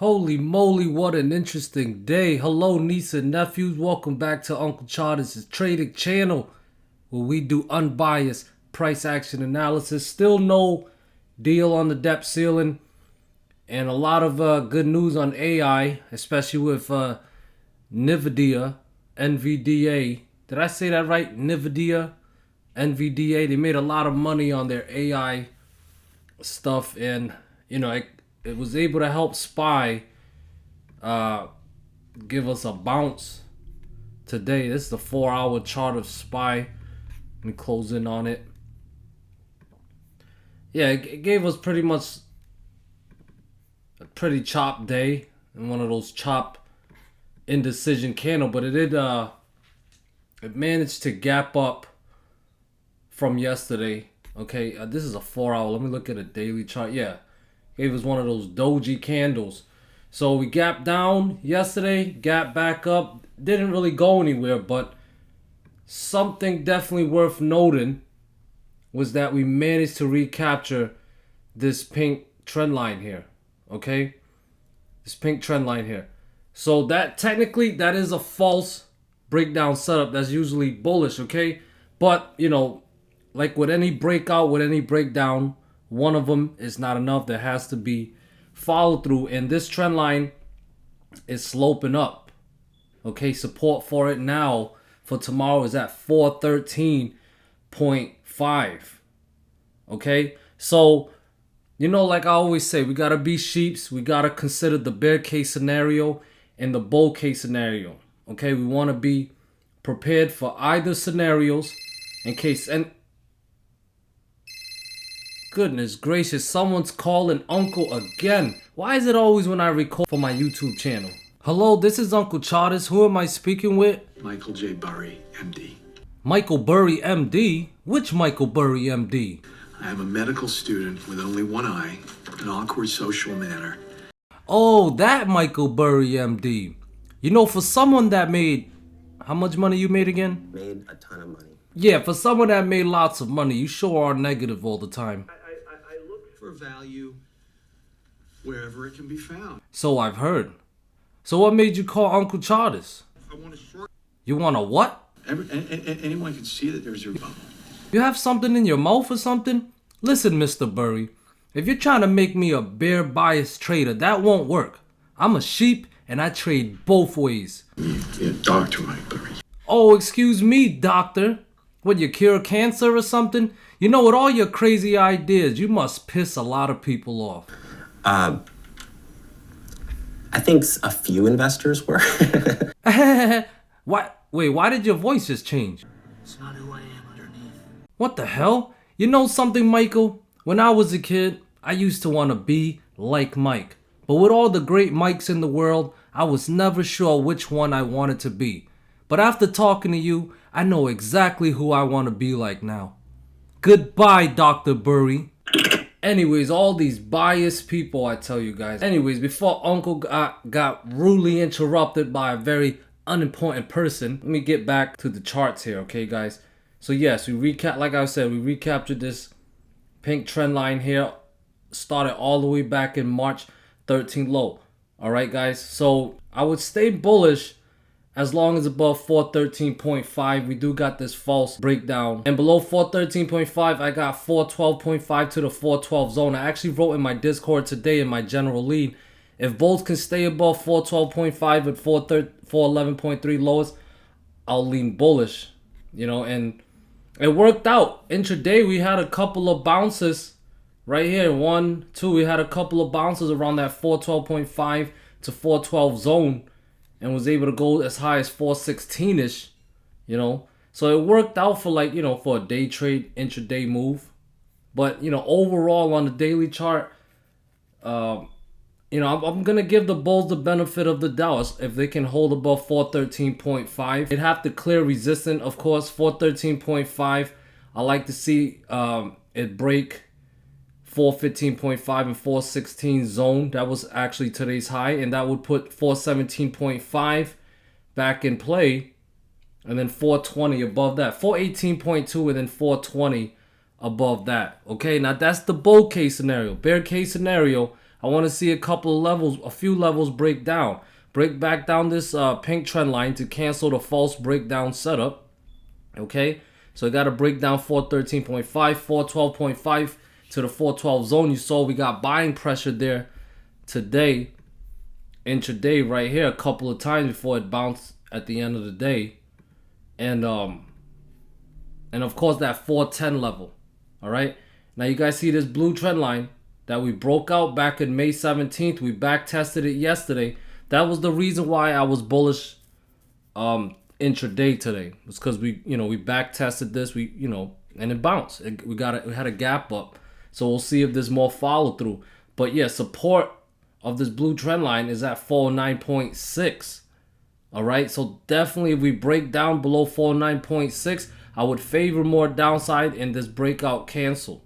Holy moly, what an interesting day. Hello, niece and nephews. Welcome back to Uncle Charles' trading channel, where we do unbiased price action analysis. Still no deal on the debt ceiling, and a lot of good news on AI, especially with NVIDIA. Did I say that right? NVIDIA. They made a lot of money on their AI stuff, and it was able to help SPY give us a bounce today. This is the 4-hour chart of SPY. Let me close in on it. Yeah, it gave us pretty much a pretty chopped day and one of those chop indecision candle, but it managed to gap up from yesterday. Okay, this is a 4-hour. Let me look at a daily chart. Yeah, gave us one of those doji candles. So we gapped down yesterday, gapped back up. Didn't really go anywhere, but something definitely worth noting was that we managed to recapture this pink trend line here. Okay, this pink trend line here. So that technically that is a false breakdown setup. That's usually bullish. Okay, but like with any breakout, with any breakdown, one of them is not enough. There has to be follow through, and this trend line is sloping up. Okay, support for it now for tomorrow is at 413.5. Okay, so like I always say, we gotta be sheeps. We gotta consider the bear case scenario and the bull case scenario. Okay, we want to be prepared for either scenarios in case. And goodness gracious, someone's calling Uncle again. Why is it always when I record for my YouTube channel? Hello, this is Uncle Charles. Who am I speaking with? Michael J. Burry, MD. Michael Burry, MD? Which Michael Burry, MD? I am a medical student with only one eye, an awkward social manner. Oh, that Michael Burry, MD. For someone that made... How much money you made again? Made a ton of money. Yeah, for someone that made lots of money, you sure are negative all the time. I look for value wherever it can be found. So I've heard. So what made you call Uncle Charles? I want a short... You want a what? Anyone can see that there's a... You have something in your mouth or something? Listen, Mr. Burry, if you're trying to make me a bear biased trader, that won't work. I'm a sheep and I trade both ways. Yeah, Dr. Mike Burry. Oh, excuse me, doctor. What, you cure cancer or something? With all your crazy ideas, you must piss a lot of people off. I think a few investors were. What? Wait, why did your voice just change? It's not who I am underneath. What the hell? You know something, Michael? When I was a kid, I used to want to be like Mike. But with all the great Mikes in the world, I was never sure which one I wanted to be. But after talking to you, I know exactly who I want to be like now. Goodbye, Dr. Burry. Anyways, all these biased people, I tell you guys. Anyways, before Uncle got rudely interrupted by a very unimportant person, let me get back to the charts here, okay, guys? So yes, like I said, we recaptured this pink trend line here. Started all the way back in March 13 low. All right, guys. So I would stay bullish as long as above 413.5. We do got this false breakdown. And below 413.5, I got 412.5 to the 412 zone. I actually wrote in my Discord today in my general lead, if both can stay above 412.5 and 411.3 lowest, I'll lean bullish. And it worked out. Intraday, we had a couple of bounces right here. 1, 2, we had a couple of bounces around that 412.5 to 412 zone and was able to go as high as 416-ish, So it worked out for for a day trade, intraday move. But, overall on the daily chart, I'm going to give the bulls the benefit of the doubt. If they can hold above 413.5, they'd have to clear resistance, of course. 413.5, I like to see it break 415.5 and 416 zone. That was actually today's high, and that would put 417.5 back in play, and then 420 above that. 418.2 and then 420 above that. Okay, now that's the bull case scenario. Bear case scenario, I want to see a couple of levels, a few levels break down. Break back down this pink trend line to cancel the false breakdown setup. Okay, so we got to break down 413.5, 412.5 to the 412 zone. You saw we got buying pressure there today, intraday right here, a couple of times before it bounced at the end of the day. And of course that 410 level. All right, now you guys see this blue trend line that we broke out back in May 17th. We back tested it yesterday. That was the reason why I was bullish intraday today. It's because we back tested this, and it bounced. We had a gap up. So we'll see if there's more follow through. But yeah, support of this blue trend line is at 409.6. All right, so definitely if we break down below 409.6, I would favor more downside in this breakout cancel.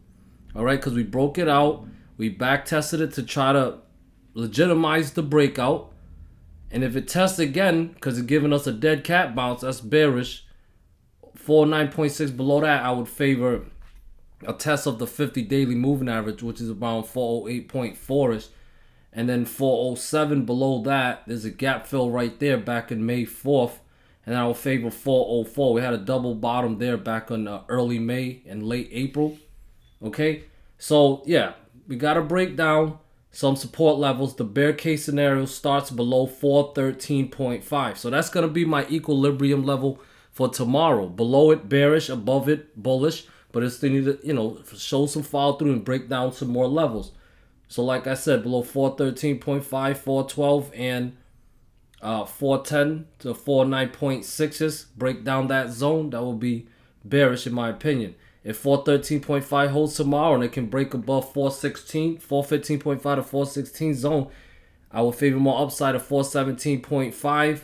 All right, because we broke it out, we back tested it to try to legitimize the breakout. And if it tests again, because it's giving us a dead cat bounce, that's bearish. 409.6 below that, I would favor a test of the 50 daily moving average, which is around 408.4ish. And then 407 below that, there's a gap fill right there back in May 4th. And I will favor 404. We had a double bottom there back on early May and late April. Okay, so yeah, we got to break down some support levels. The bear case scenario starts below 413.5. So that's going to be my equilibrium level for tomorrow. Below it, bearish. Above it, bullish. But it's still need to, show some follow through and break down some more levels. So like I said, below 413.5, 412, and 410 to 409.6s, break down that zone. That will be bearish in my opinion. If 413.5 holds tomorrow and it can break above 416, 415.5 to 416 zone, I will favor more upside of 417.5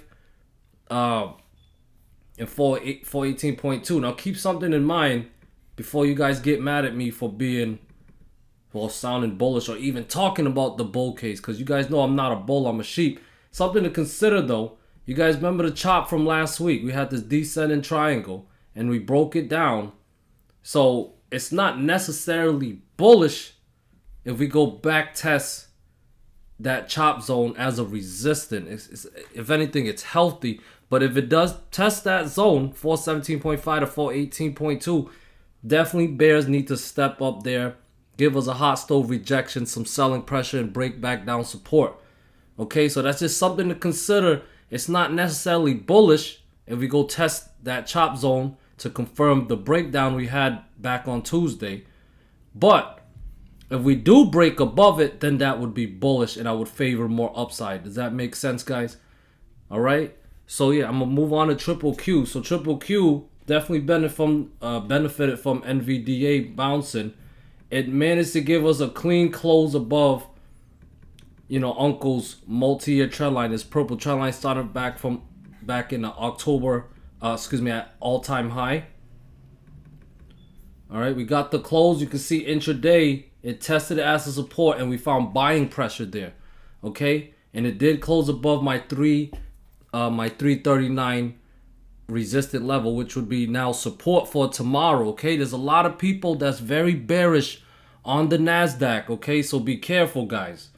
and 418.2. Now keep something in mind before you guys get mad at me for sounding bullish or even talking about the bull case, because you guys know I'm not a bull, I'm a sheep. Something to consider though, you guys remember the chop from last week? We had this descending triangle and we broke it down. So it's not necessarily bullish if we go back test that chop zone as a resistance. If anything, it's healthy. But if it does test that zone, 417.5 to 418.2, definitely bears need to step up there, give us a hot stove rejection, some selling pressure, and break back down support. Okay, so that's just something to consider. It's not necessarily bullish if we go test that chop zone to confirm the breakdown we had back on Tuesday. But if we do break above it, then that would be bullish and I would favor more upside. Does that make sense, guys? All right. So yeah, I'm going to move on to triple Q. So triple Q definitely benefited from NVDA bouncing. It managed to give us a clean close above, Uncle's multi-year trend line. This purple trend line started back in October, at all-time high. All right, we got the close. You can see intraday, it tested it as a support and we found buying pressure there. Okay, and it did close above my 339 resistant level, which would be now support for tomorrow. Okay, there's a lot of people that's very bearish on the NASDAQ. Okay, so be careful, guys.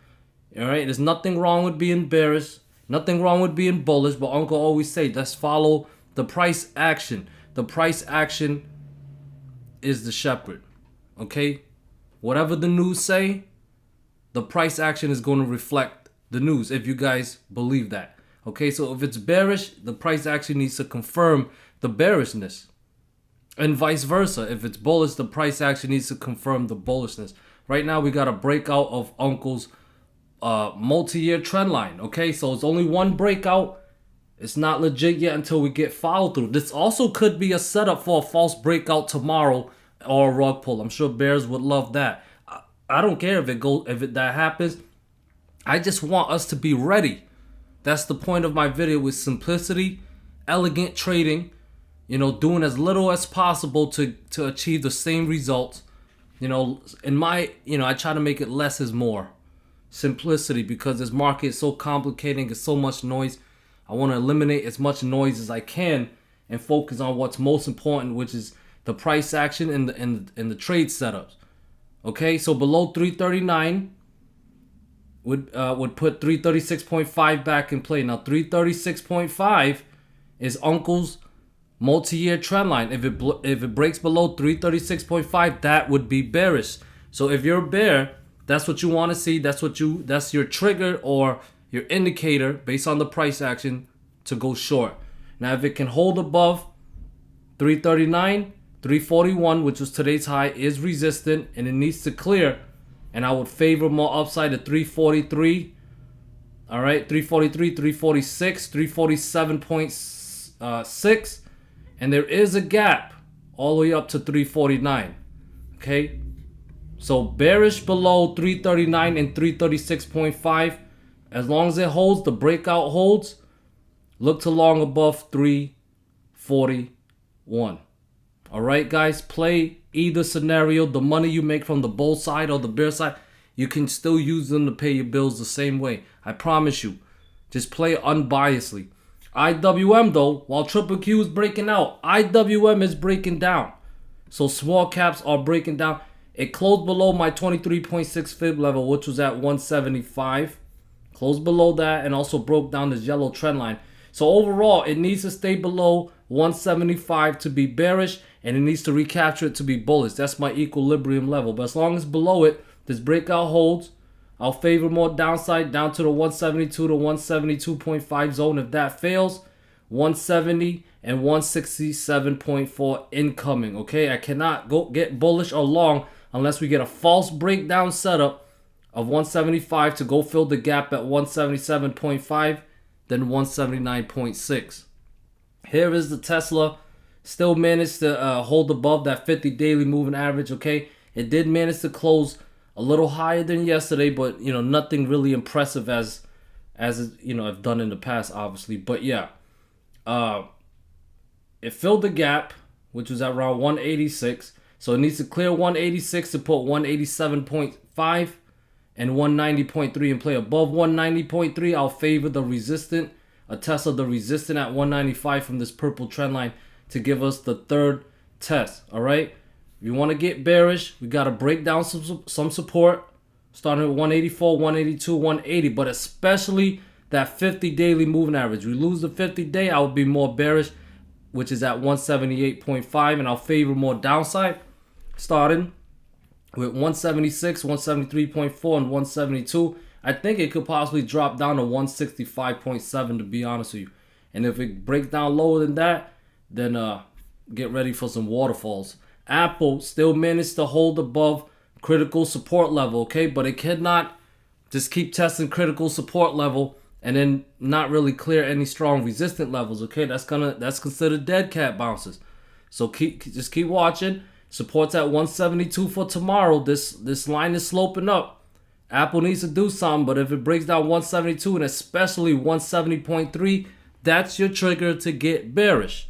All right, there's nothing wrong with being bearish, nothing wrong with being bullish, but Uncle always say, let's follow the price action. The price action is the shepherd. Okay, whatever the news say, the price action is going to reflect the news, if you guys believe that. Okay, so if it's bearish, the price action needs to confirm the bearishness. And vice versa. If it's bullish, the price action needs to confirm the bullishness. Right now, we got a breakout of Uncle's multi-year trend line. Okay, so it's only one breakout. It's not legit yet until we get follow through. This also could be a setup for a false breakout tomorrow or a rug pull. I'm sure bears would love that. I don't care if that happens. I just want us to be ready. That's the point of my video, with simplicity, elegant trading, doing as little as possible to achieve the same results. I try to make it less is more. Simplicity, because this market is so complicated, it's so much noise. I want to eliminate as much noise as I can and focus on what's most important, which is the price action and the trade setups. Okay, so below 339, would put 336.5 back in play. Now 336.5 is Uncle's multi-year trend line. If it breaks below 336.5, that would be bearish. So if you're a bear, that's what you want to see. That's your trigger or your indicator based on the price action to go short. Now if it can hold above 339, 341, which was today's high, is resistant and it needs to clear. And I would favor more upside at 343. All right, 343, 346, 347.6. And there is a gap all the way up to 349. Okay, so bearish below 339 and 336.5. As long as it holds, the breakout holds, look to long above 341. All right, guys, play either scenario. The money you make from the bull side or the bear side, you can still use them to pay your bills the same way. I promise you. Just play unbiasedly. IWM, though, while Triple Q is breaking out, IWM is breaking down. So small caps are breaking down. It closed below my 23.6 fib level, which was at 175. Closed below that and also broke down this yellow trend line. So overall, it needs to stay below 175 to be bearish, and it needs to recapture it to be bullish. That's my equilibrium level. But as long as below it, this breakout holds, I'll favor more downside down to the 172 to 172.5 zone. If that fails, 170 and 167.4 incoming. Okay, I cannot go get bullish or long unless we get a false breakdown setup of 175 to go fill the gap at 177.5, then 179.6. Here is the Tesla. Still managed to hold above that 50 daily moving average. Okay, it did manage to close a little higher than yesterday, but nothing really impressive as I've done in the past, obviously. But yeah, it filled the gap, which was at around 186. So it needs to clear 186 to put 187.5 and 190.3 in play. Above 190.3, I'll favor the resistant, a test of the resistant at 195 from this purple trend line to give us the third test. All right. If you want to get bearish, we got to break down some support, starting at 184, 182, 180, but especially that 50 daily moving average. We lose the 50 day, I would be more bearish, which is at 178.5, and I'll favor more downside, starting with 176, 173.4, and 172. I think it could possibly drop down to 165.7, to be honest with you. And if it breaks down lower than that, then get ready for some waterfalls. Apple still managed to hold above critical support level, okay? But it cannot just keep testing critical support level and then not really clear any strong resistant levels, okay? That's considered dead cat bounces. So just keep watching. Support's at 172 for tomorrow. This line is sloping up. Apple needs to do something, but if it breaks down 172 and especially 170.3, that's your trigger to get bearish.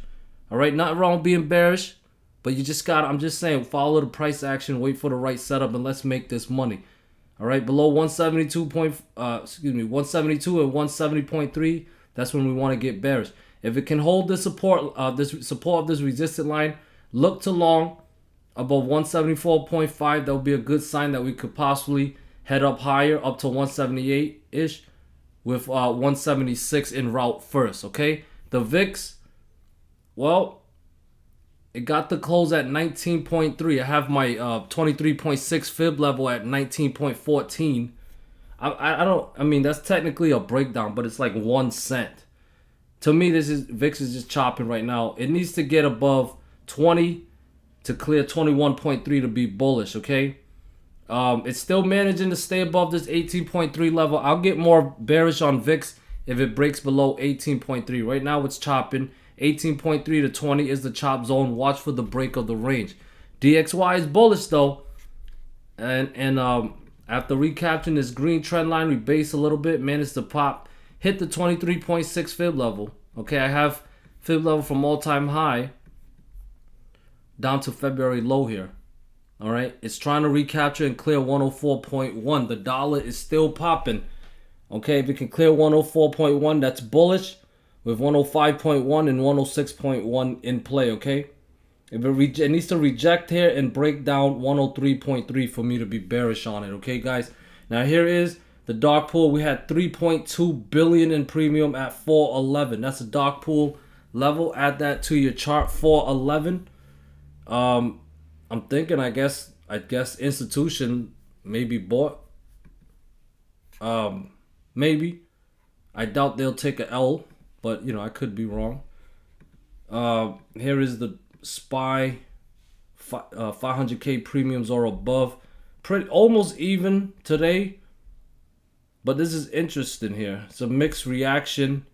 All right, nothing wrong with being bearish. But you just I'm just saying, follow the price action, wait for the right setup, and let's make this money. All right, below 172 and 170.3, that's when we want to get bearish. If it can hold this support of this resistant line, look to long above 174.5. That would be a good sign that we could possibly head up higher, up to 178-ish, with 176 en route first, okay? The VIX, well, it got the close at 19.3. I have my 23.6 fib level at 19.14. I mean, that's technically a breakdown, but it's like 1 cent. To me, VIX is just chopping right now. It needs to get above 20 to clear 21.3 to be bullish, okay? It's still managing to stay above this 18.3 level. I'll get more bearish on VIX if it breaks below 18.3. Right now, it's chopping. 18.3 to 20 is the chop zone. Watch for the break of the range. DXY is bullish though, and after recapturing this green trend line, we base a little bit, managed to pop, hit the 23.6 fib level. Okay, I have fib level from all-time high down to February low here. All right, it's trying to recapture and clear 104.1. The dollar is still popping. Okay, if it can clear 104.1, that's bullish, with 105.1 and 106.1 in play, okay? If it needs to reject here and break down 103.3 for me to be bearish on it, okay, guys? Now, here is The dark pool, we had 3.2 billion in premium at 411. That's a dark pool level. Add that to your chart, 411. I'm thinking, I guess institution maybe bought. Maybe. I doubt they'll take a L, but I could be wrong. Here is the SPY 500k premiums or above. Pretty almost even today. But this is interesting here. It's a mixed reaction.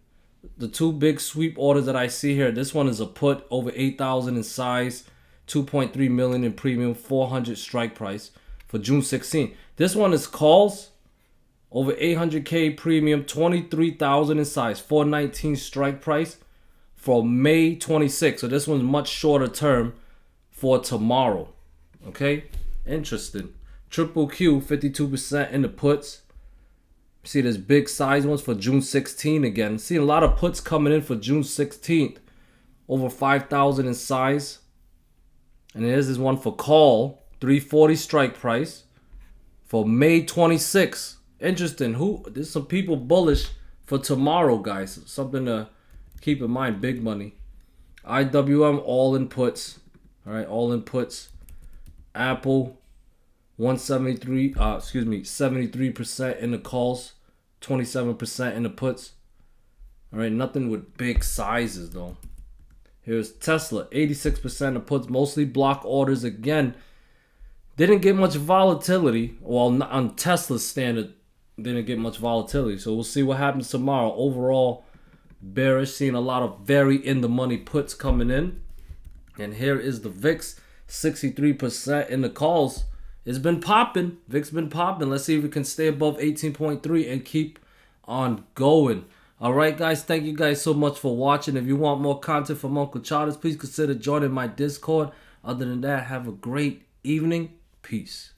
The two big sweep orders that I see here. This one is a put over 8,000 in size, 2.3 million in premium, 400 strike price for June 16. This one is calls over 800k premium, 23,000 in size, 419 strike price for May 26. So this one's much shorter term for tomorrow. Okay, interesting. Triple Q 52% in the puts. See, there's big size ones for June 16 again. See a lot of puts coming in for June 16th. Over 5,000 in size. And here's this one for call. 340 strike price. For May 26th. Interesting. There's some people bullish for tomorrow, guys. Something to keep in mind. Big money. IWM all in puts. Alright, all in puts. Apple 73% in the calls, 27% in the puts. All right, nothing with big sizes though. Here's Tesla, 86% of puts, mostly block orders again. Didn't get much volatility. Well, on Tesla's standard, didn't get much volatility. So we'll see what happens tomorrow. Overall, bearish, seeing a lot of very in the money puts coming in. And here is the VIX, 63% in the calls. It's been popping. VIX been popping. Let's see if we can stay above 18.3 and keep on going. All right, guys. Thank you guys so much for watching. If you want more content from Uncle Charles, please consider joining my Discord. Other than that, have a great evening. Peace.